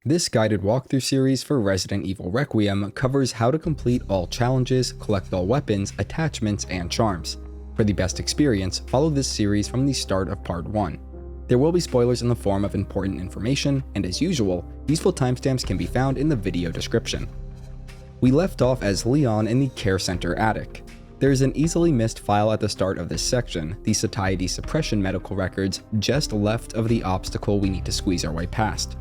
This guided walkthrough series for Resident Evil Requiem covers how to complete all challenges, collect all weapons, attachments, and charms. For the best experience, follow this series from the start of Part 1. There will be spoilers in the form of important information, and as usual, useful timestamps can be found in the video description. We left off as Leon in the Care Center attic. There is an easily missed file at the start of this section, the satiety suppression medical records, just left of the obstacle we need to squeeze our way past.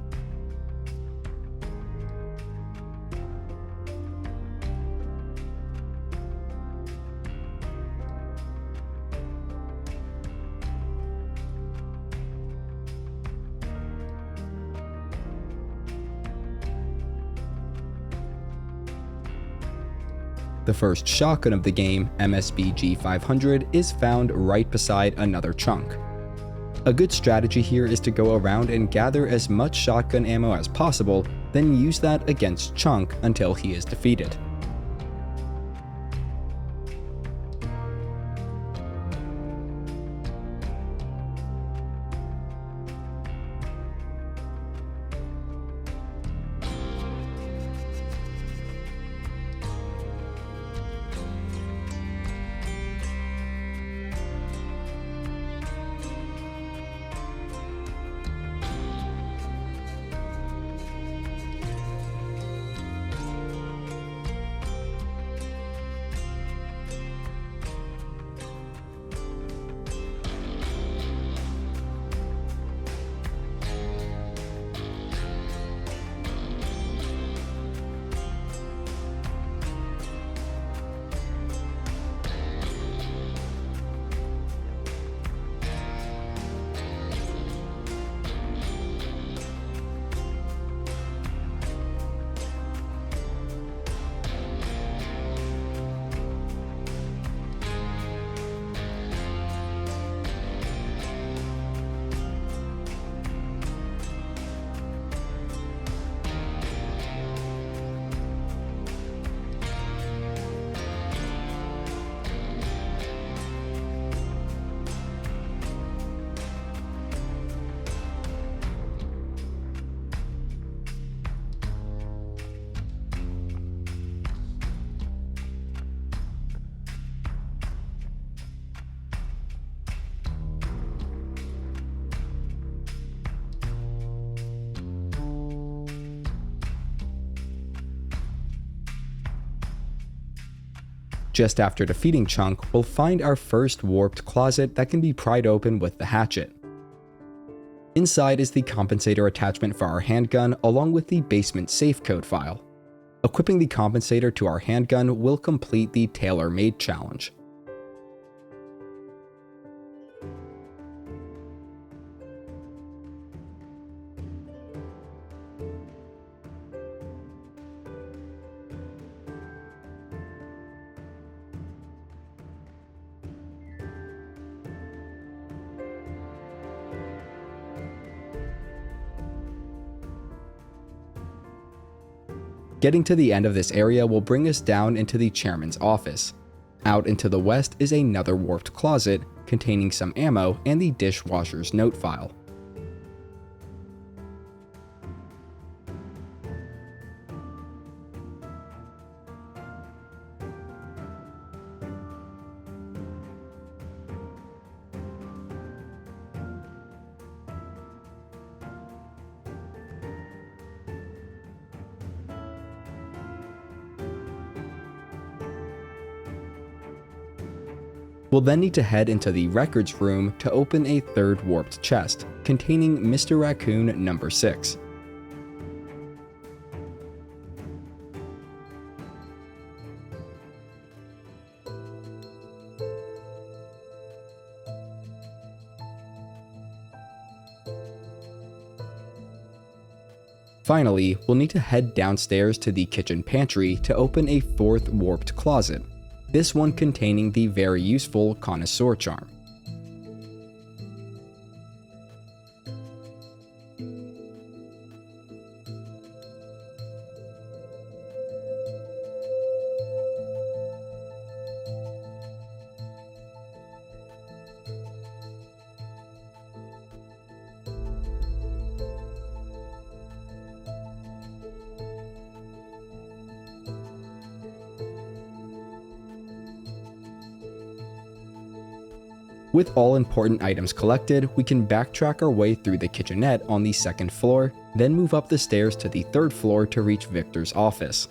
The first shotgun of the game, MSBG 500, is found right beside another chunk. A good strategy here is to go around and gather as much shotgun ammo as possible, then use that against Chunk until he is defeated. Just after defeating Chunk, we'll find our first warped closet that can be pried open with the hatchet. Inside is the Compensator attachment for our handgun, along with the basement safe code file. Equipping the Compensator to our handgun will complete the tailor-made challenge. Getting to the end of this area will bring us down into the chairman's office. Out into the west is another warped closet containing some ammo and the dishwasher's note file. We'll then need to head into the records room to open a third warped chest, containing Mr. Raccoon number 6. Finally, we'll need to head downstairs to the kitchen pantry to open a fourth warped closet, this one containing the very useful Connoisseur Charm. With all important items collected, we can backtrack our way through the kitchenette on the second floor, then move up the stairs to the third floor to reach Victor's office.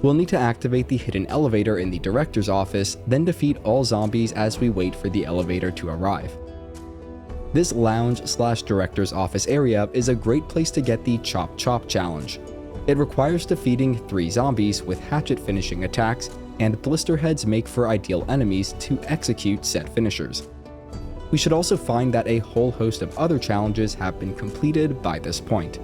We'll need to activate the hidden elevator in the director's office, then defeat all zombies as we wait for the elevator to arrive. This lounge/director's office area is a great place to get the Chop Chop challenge. It requires defeating 3 zombies with hatchet finishing attacks, and blister heads make for ideal enemies to execute said finishers. We should also find that a whole host of other challenges have been completed by this point.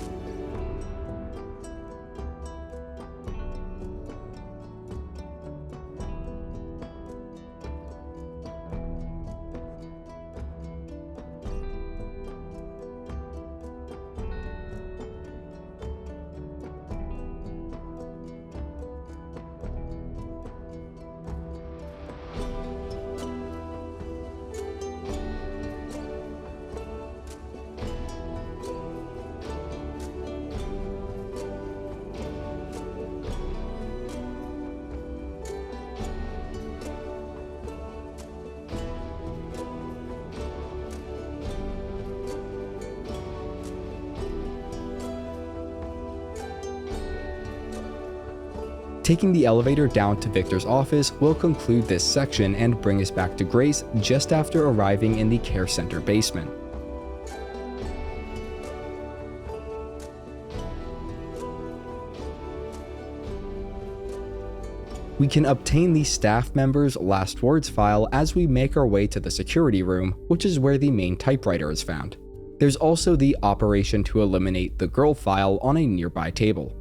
Taking the elevator down to Victor's office will conclude this section and bring us back to Grace just after arriving in the care center basement. We can obtain the staff member's last words file as we make our way to the security room, which is where the main typewriter is found. There's also the operation to eliminate the girl file on a nearby table.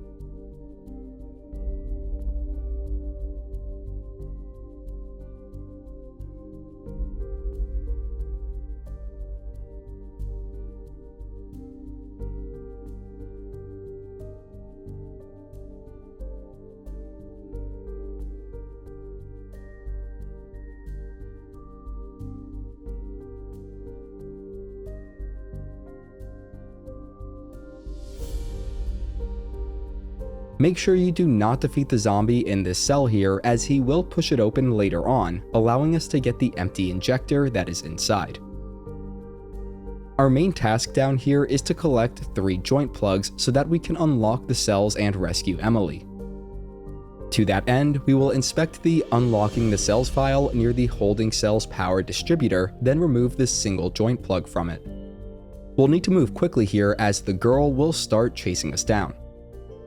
Make sure you do not defeat the zombie in this cell here, as he will push it open later on, allowing us to get the empty injector that is inside. Our main task down here is to collect 3 joint plugs so that we can unlock the cells and rescue Emily. To that end, we will inspect the unlocking the cells file near the holding cells power distributor, then remove this single joint plug from it. We'll need to move quickly here as the girl will start chasing us down.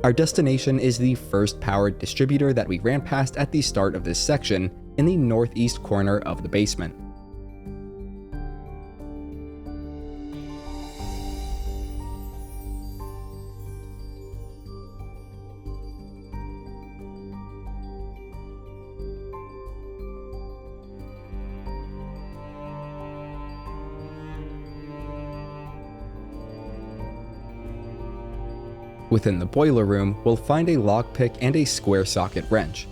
Our destination is the first powered distributor that we ran past at the start of this section in the northeast corner of the basement. Within the boiler room, we'll find a lockpick and a square socket wrench.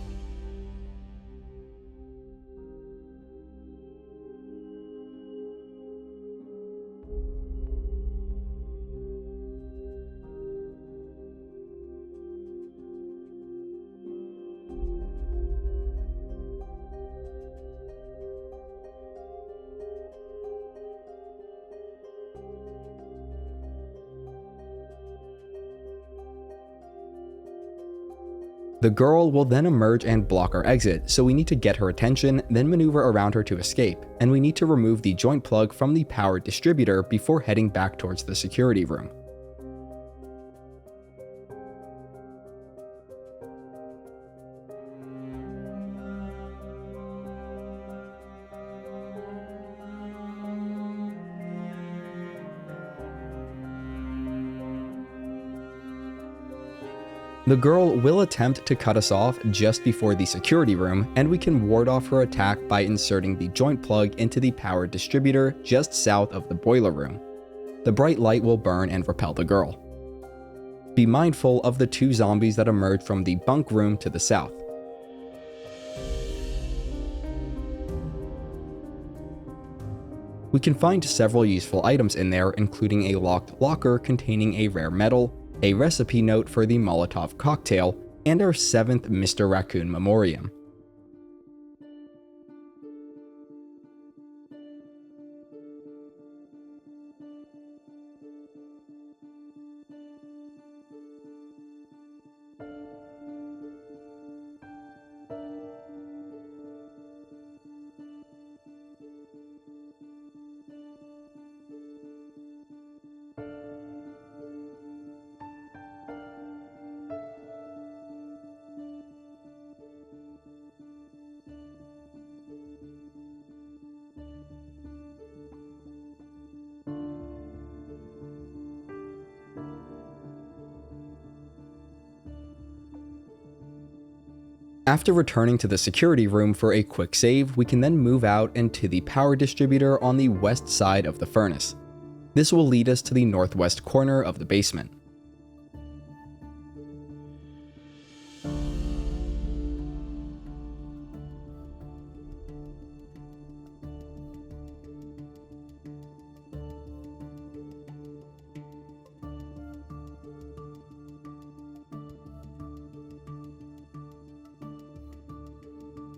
The girl will then emerge and block our exit, so we need to get her attention, then maneuver around her to escape, and we need to remove the joint plug from the power distributor before heading back towards the security room. The girl will attempt to cut us off just before the security room, and we can ward off her attack by inserting the joint plug into the power distributor just south of the boiler room. The bright light will burn and repel the girl. Be mindful of the two zombies that emerge from the bunk room to the south. We can find several useful items in there, including a locked locker containing a rare metal, a recipe note for the Molotov cocktail, and our 7th Mr. Raccoon Memoriam. After returning to the security room for a quick save, we can then move out into the power distributor on the west side of the furnace. This will lead us to the northwest corner of the basement.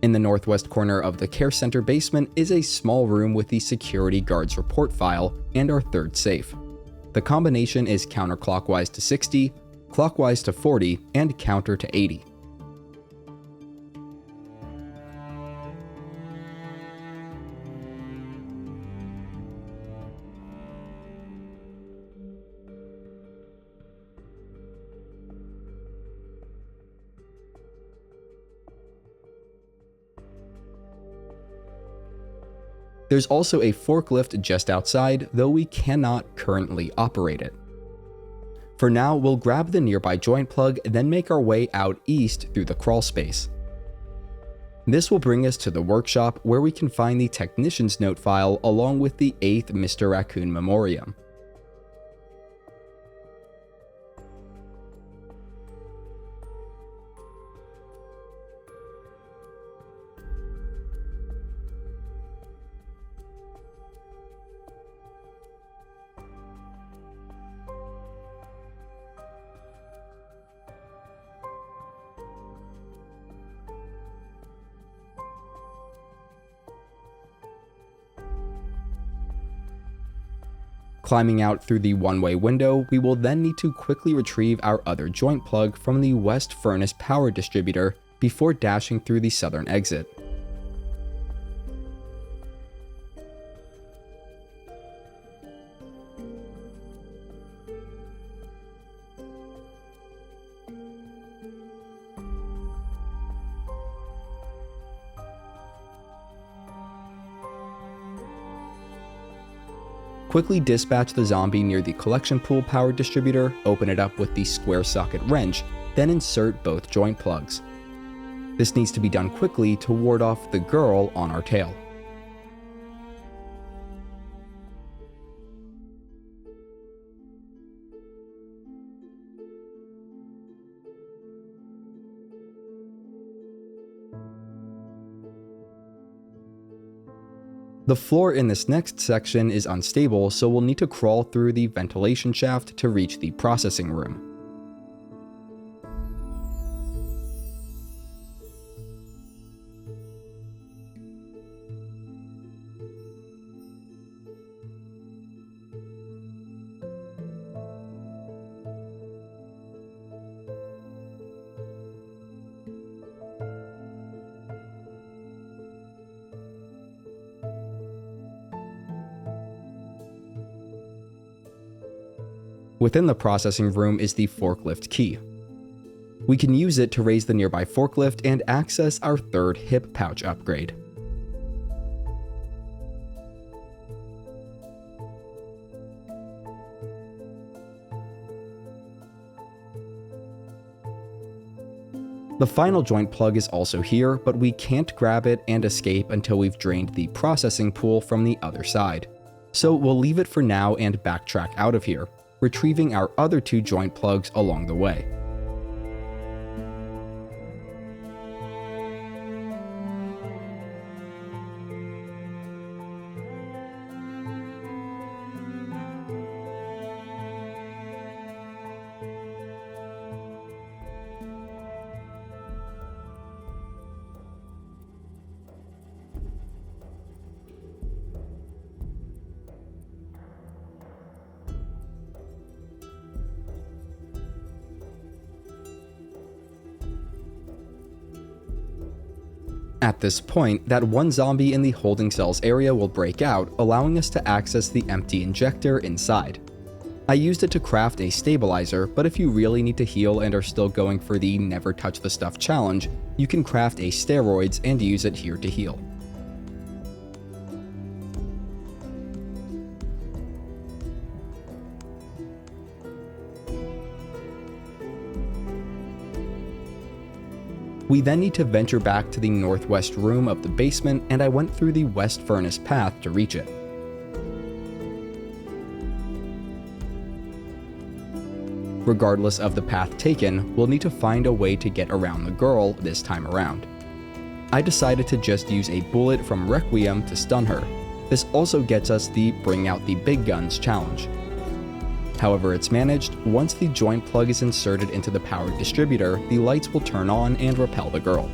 In the northwest corner of the care center basement is a small room with the security guard's report file and our third safe. The combination is counterclockwise to 60, clockwise to 40, and counter to 80. There's also a forklift just outside, though we cannot currently operate it. For now, we'll grab the nearby joint plug, then make our way out east through the crawl space. This will bring us to the workshop, where we can find the technician's note file along with the 8th Mr. Raccoon Memoriam. Climbing out through the one-way window, we will then need to quickly retrieve our other joint plug from the west furnace power distributor before dashing through the southern exit. Quickly dispatch the zombie near the collection pool power distributor, open it up with the square socket wrench, then insert both joint plugs. This needs to be done quickly to ward off the girl on our tail. The floor in this next section is unstable, so we'll need to crawl through the ventilation shaft to reach the processing room. Within the processing room is the Forklift Key. We can use it to raise the nearby forklift and access our third hip pouch upgrade. The final joint plug is also here, but we can't grab it and escape until we've drained the processing pool from the other side. So we'll leave it for now and backtrack out of here, retrieving our other 2 joint plugs along the way. At this point, that one zombie in the holding cells area will break out, allowing us to access the empty injector inside. I used it to craft a stabilizer, but if you really need to heal and are still going for the never touch the stuff challenge, you can craft a steroids and use it here to heal. We then need to venture back to the northwest room of the basement, and I went through the west furnace path to reach it. Regardless of the path taken, we'll need to find a way to get around the girl this time around. I decided to just use a bullet from Requiem to stun her. This also gets us the Bring Out the Big Guns challenge. However it's managed, once the joint plug is inserted into the power distributor, the lights will turn on and repel the girl.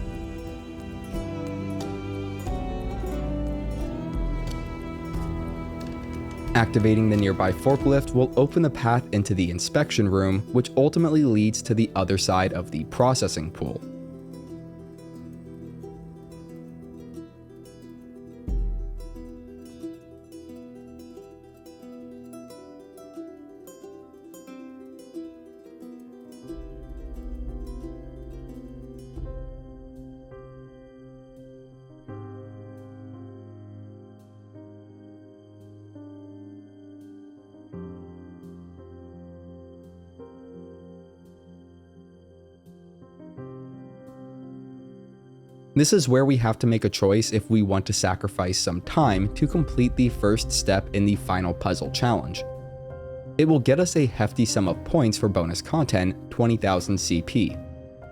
Activating the nearby forklift will open the path into the inspection room, which ultimately leads to the other side of the processing pool. This is where we have to make a choice if we want to sacrifice some time to complete the first step in the final puzzle challenge. It will get us a hefty sum of points for bonus content, 20,000 CP.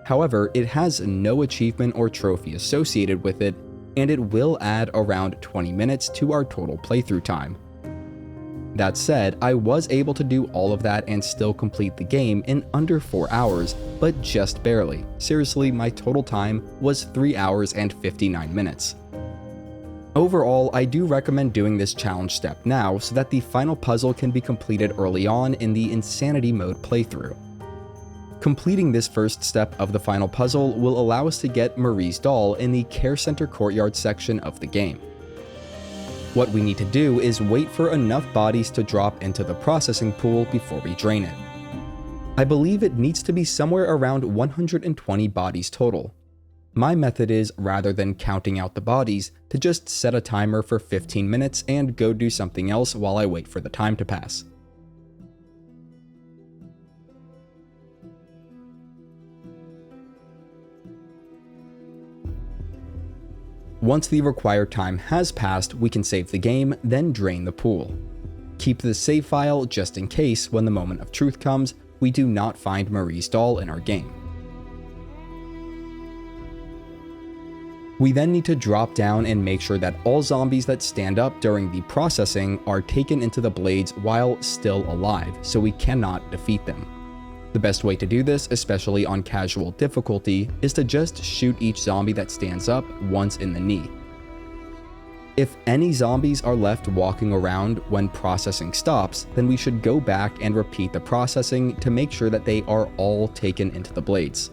However, it has no achievement or trophy associated with it, and it will add around 20 minutes to our total playthrough time. That said, I was able to do all of that and still complete the game in under 4 hours, but just barely. Seriously, my total time was 3 hours and 59 minutes. Overall, I do recommend doing this challenge step now so that the final puzzle can be completed early on in the Insanity Mode playthrough. Completing this first step of the final puzzle will allow us to get Marie's doll in the Care Center Courtyard section of the game. What we need to do is wait for enough bodies to drop into the processing pool before we drain it. I believe it needs to be somewhere around 120 bodies total. My method is, rather than counting out the bodies, to just set a timer for 15 minutes and go do something else while I wait for the time to pass. Once the required time has passed, we can save the game, then drain the pool. Keep the save file just in case, when the moment of truth comes, we do not find Marie's doll in our game. We then need to drop down and make sure that all zombies that stand up during the processing are taken into the blades while still alive, so we cannot defeat them. The best way to do this, especially on casual difficulty, is to just shoot each zombie that stands up once in the knee. If any zombies are left walking around when processing stops, then we should go back and repeat the processing to make sure that they are all taken into the blades.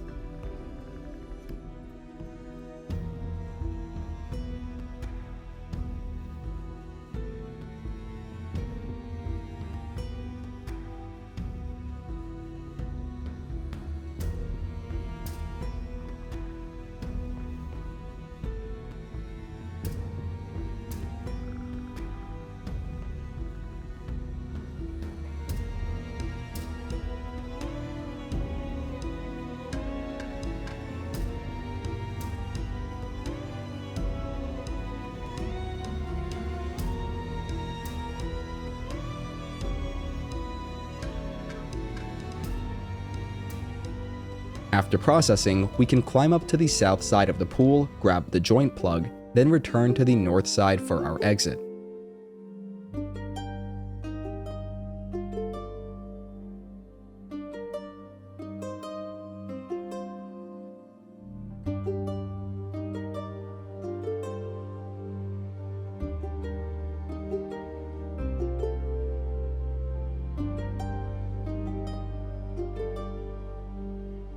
After processing, we can climb up to the south side of the pool, grab the joint plug, then return to the north side for our exit.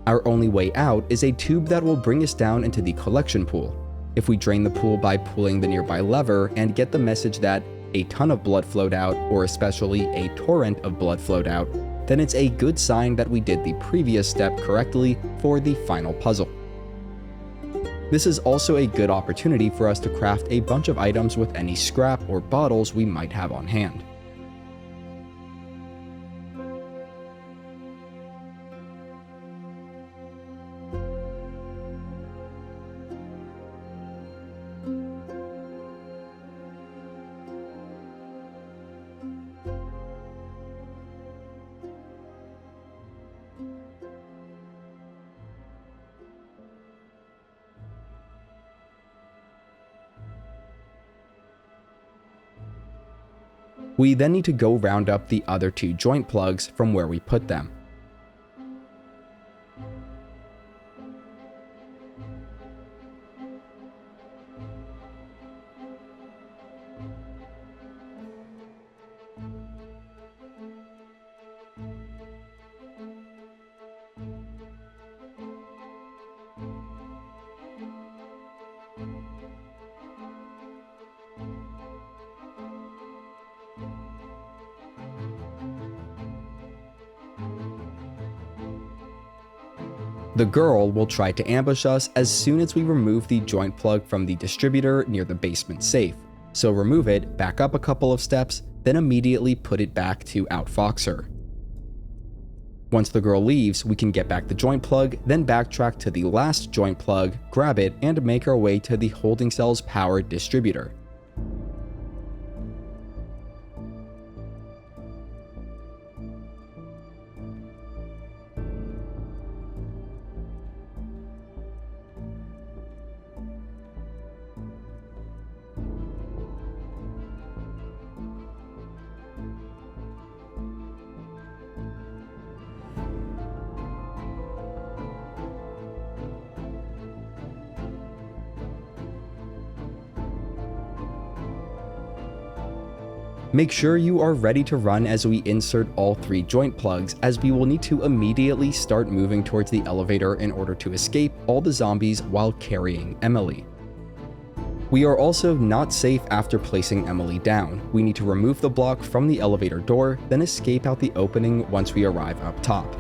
Our only way out is a tube that will bring us down into the collection pool. If we drain the pool by pulling the nearby lever and get the message that a ton of blood flowed out, or especially a torrent of blood flowed out, then it's a good sign that we did the previous step correctly for the final puzzle. This is also a good opportunity for us to craft a bunch of items with any scrap or bottles we might have on hand. We then need to go round up the other two joint plugs from where we put them. The girl will try to ambush us as soon as we remove the joint plug from the distributor near the basement safe, so remove it, back up a couple of steps, then immediately put it back to outfox her. Once the girl leaves, we can get back the joint plug, then backtrack to the last joint plug, grab it, and make our way to the holding cell's power distributor. Make sure you are ready to run as we insert all three joint plugs, as we will need to immediately start moving towards the elevator in order to escape all the zombies while carrying Emily. We are also not safe after placing Emily down. We need to remove the block from the elevator door, then escape out the opening once we arrive up top.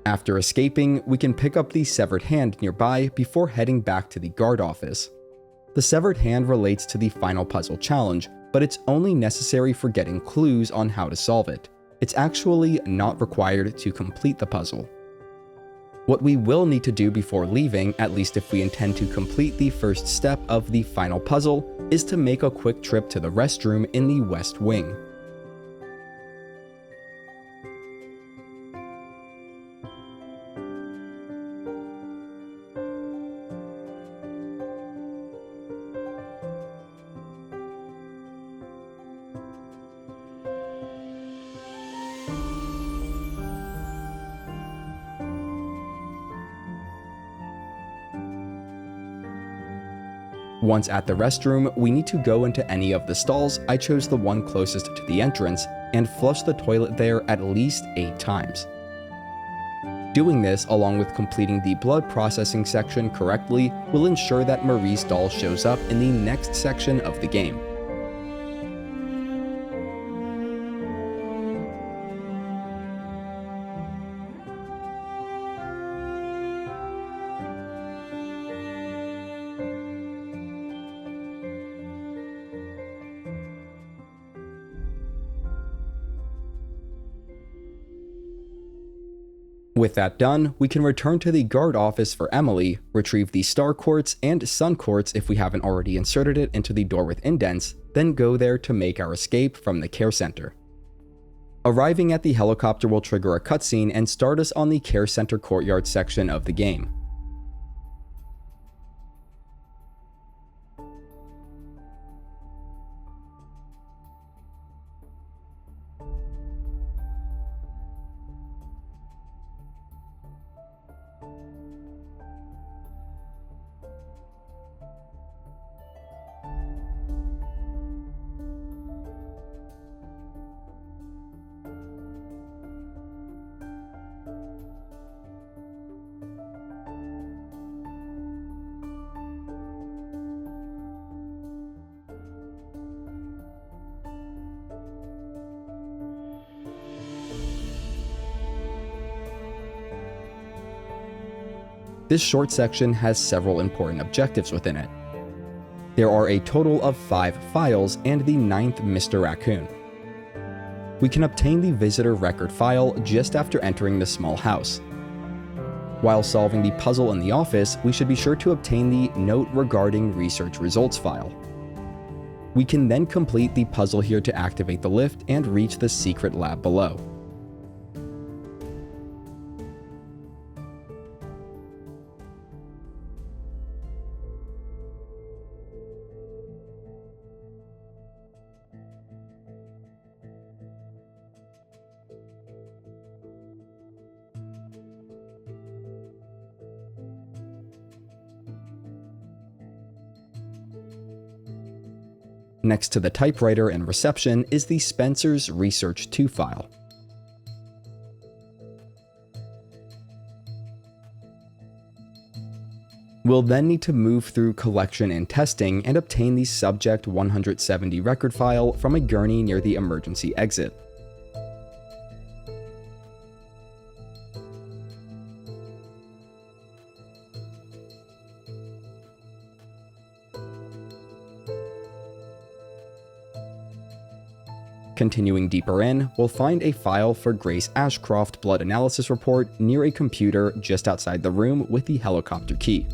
After escaping, we can pick up the severed hand nearby before heading back to the guard office. The severed hand relates to the final puzzle challenge, but it's only necessary for getting clues on how to solve it. It's actually not required to complete the puzzle. What we will need to do before leaving, at least if we intend to complete the first step of the final puzzle, is to make a quick trip to the restroom in the west wing. Once at the restroom, we need to go into any of the stalls. I chose the one closest to the entrance, and flush the toilet there at least 8 times. Doing this, along with completing the blood processing section correctly, will ensure that Marie's doll shows up in the next section of the game. With that done, we can return to the guard office for Emily, retrieve the star quartz and sun quartz if we haven't already inserted it into the door with indents, then go there to make our escape from the care center. Arriving at the helicopter will trigger a cutscene and start us on the care center courtyard section of the game. This short section has several important objectives within it. There are a total of 5 files and the 9th Mr. Raccoon. We can obtain the visitor record file just after entering the small house. While solving the puzzle in the office, we should be sure to obtain the note regarding research results file. We can then complete the puzzle here to activate the lift and reach the secret lab below. Next to the typewriter and reception is the Spencer's Research 2 file. We'll then need to move through collection and testing and obtain the Subject 170 record file from a gurney near the emergency exit. Continuing deeper in, we'll find a file for Grace Ashcroft blood analysis report near a computer just outside the room with the helicopter key.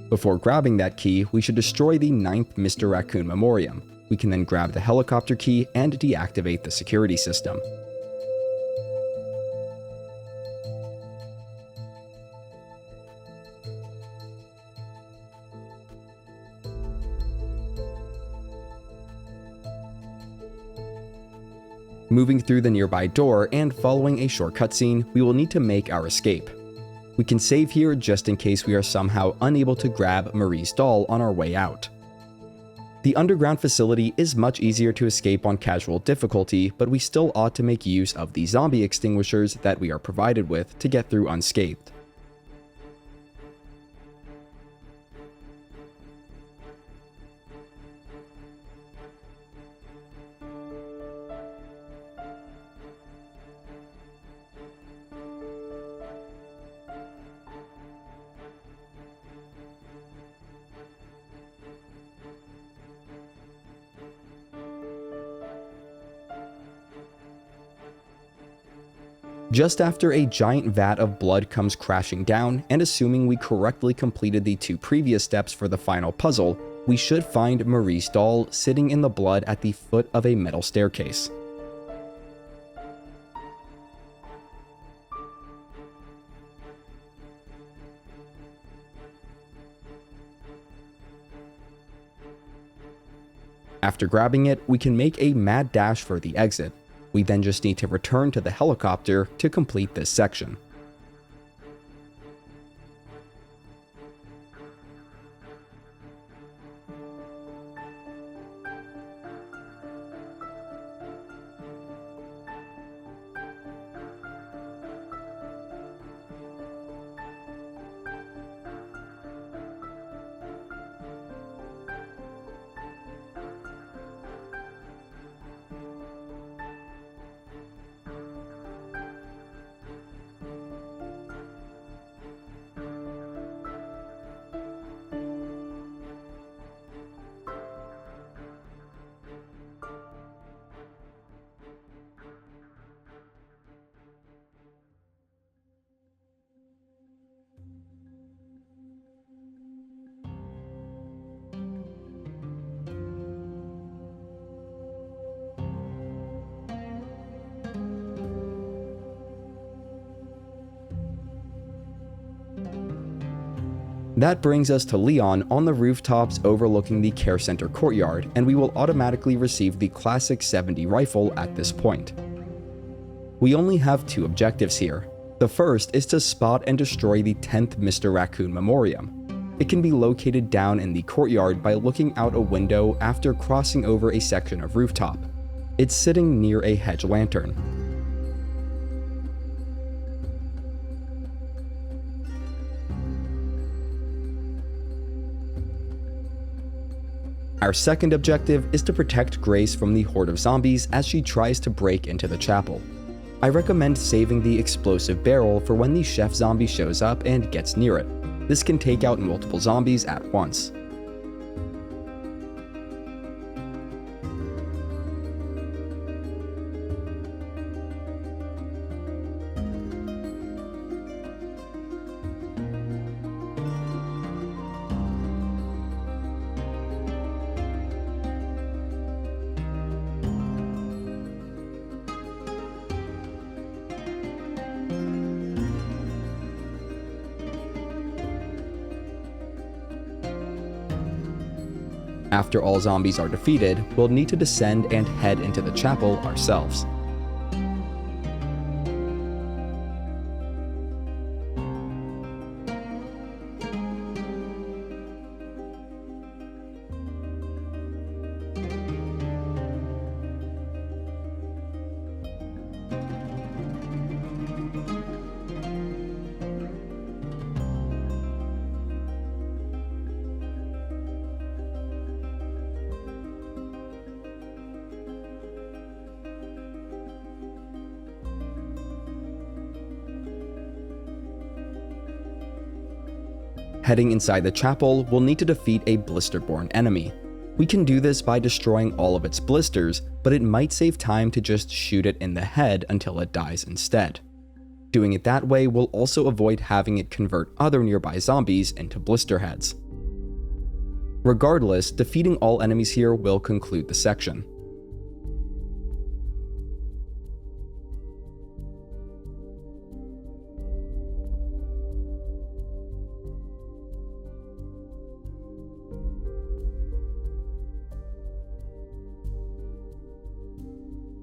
Before grabbing that key, we should destroy the 9th Mr. Raccoon Memoriam. We can then grab the helicopter key and deactivate the security system. Moving through the nearby door and following a short cutscene, we will need to make our escape. We can save here just in case we are somehow unable to grab Marie's doll on our way out. The underground facility is much easier to escape on casual difficulty, but we still ought to make use of the zombie extinguishers that we are provided with to get through unscathed. Just after a giant vat of blood comes crashing down, and assuming we correctly completed the 2 previous steps for the final puzzle, we should find Marie's doll sitting in the blood at the foot of a metal staircase. After grabbing it, we can make a mad dash for the exit. We then just need to return to the helicopter to complete this section. That brings us to Leon on the rooftops overlooking the care center courtyard, and we will automatically receive the classic 70 rifle at this point. We only have 2 objectives here. The first is to spot and destroy the 10th Mr. Raccoon Memoriam. It can be located down in the courtyard by looking out a window after crossing over a section of rooftop. It's sitting near a hedge lantern. Our second objective is to protect Grace from the horde of zombies as she tries to break into the chapel. I recommend saving the explosive barrel for when the chef zombie shows up and gets near it. This can take out multiple zombies at once. After all zombies are defeated, we'll need to descend and head into the chapel ourselves. Heading inside the chapel, we'll need to defeat a blister-borne enemy. We can do this by destroying all of its blisters, but it might save time to just shoot it in the head until it dies instead. Doing it that way will also avoid having it convert other nearby zombies into blister heads. Regardless, defeating all enemies here will conclude the section.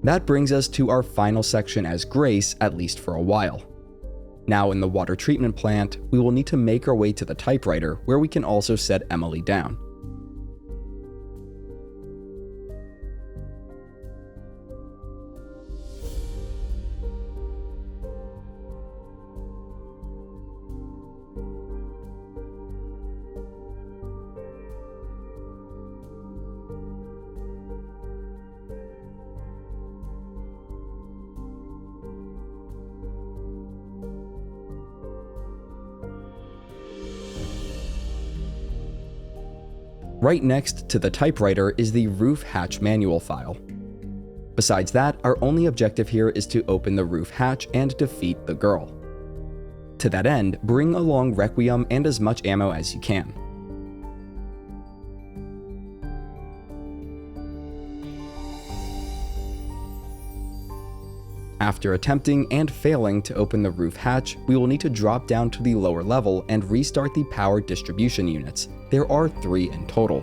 That brings us to our final section as Grace, at least for a while. Now in the water treatment plant, we will need to make our way to the typewriter where we can also set Emily down. Right next to the typewriter is the roof hatch manual file. Besides that, our only objective here is to open the roof hatch and defeat the girl. To that end, bring along Requiem and as much ammo as you can. After attempting and failing to open the roof hatch, we will need to drop down to the lower level and restart the power distribution units. There are 3 in total.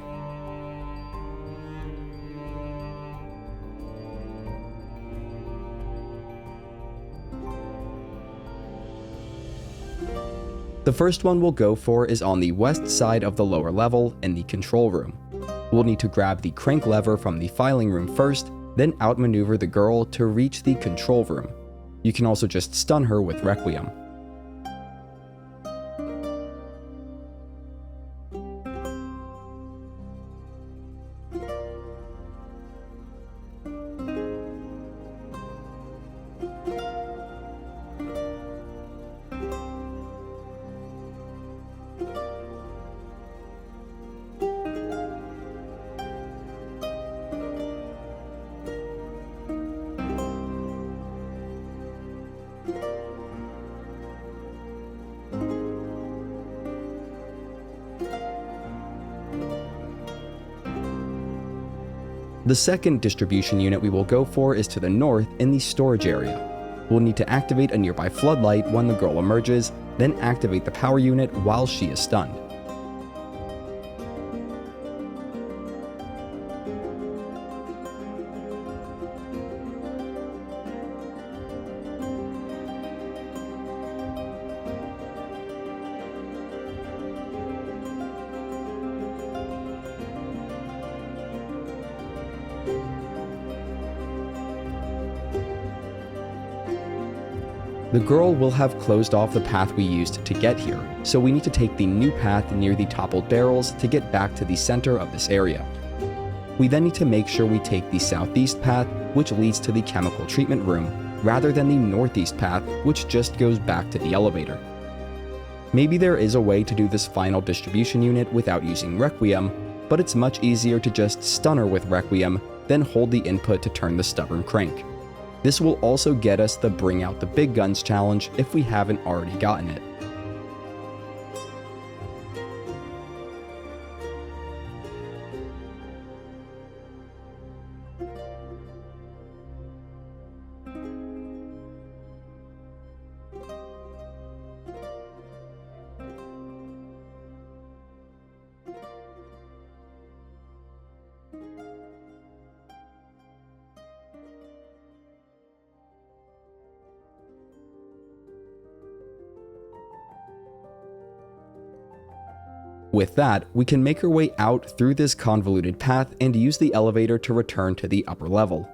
The first one we'll go for is on the west side of the lower level in the control room. We'll need to grab the crank lever from the filing room first, then outmaneuver the girl to reach the control room. You can also just stun her with Requiem. The second distribution unit we will go for is to the north in the storage area. We'll need to activate a nearby floodlight when the girl emerges, then activate the power unit while she is stunned. The girl will have closed off the path we used to get here, so we need to take the new path near the toppled barrels to get back to the center of this area. We then need to make sure we take the southeast path, which leads to the chemical treatment room, rather than the northeast path, which just goes back to the elevator. Maybe there is a way to do this final distribution unit without using Requiem, but it's much easier to just stun her with Requiem, then hold the input to turn the stubborn crank. This will also get us the Bring Out the Big Guns challenge if we haven't already gotten it. With that, we can make our way out through this convoluted path and use the elevator to return to the upper level.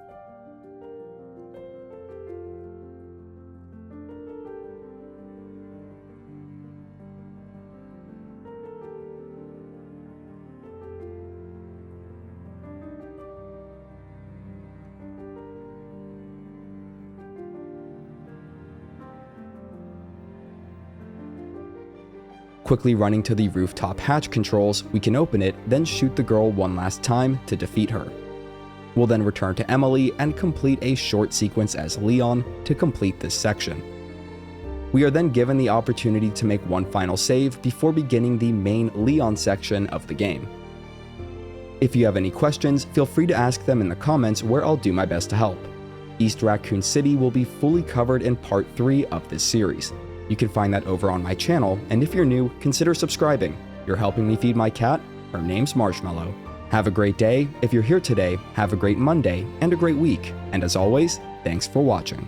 Quickly running to the rooftop hatch controls, we can open it, then shoot the girl one last time to defeat her. We'll then return to Emily and complete a short sequence as Leon to complete this section. We are then given the opportunity to make one final save before beginning the main Leon section of the game. If you have any questions, feel free to ask them in the comments where I'll do my best to help. East Raccoon City will be fully covered in part 3 of this series. You can find that over on my channel, and if you're new, consider subscribing. You're helping me feed my cat. Her name's Marshmallow. Have a great day. If you're here today, have a great Monday and a great week. And as always, thanks for watching.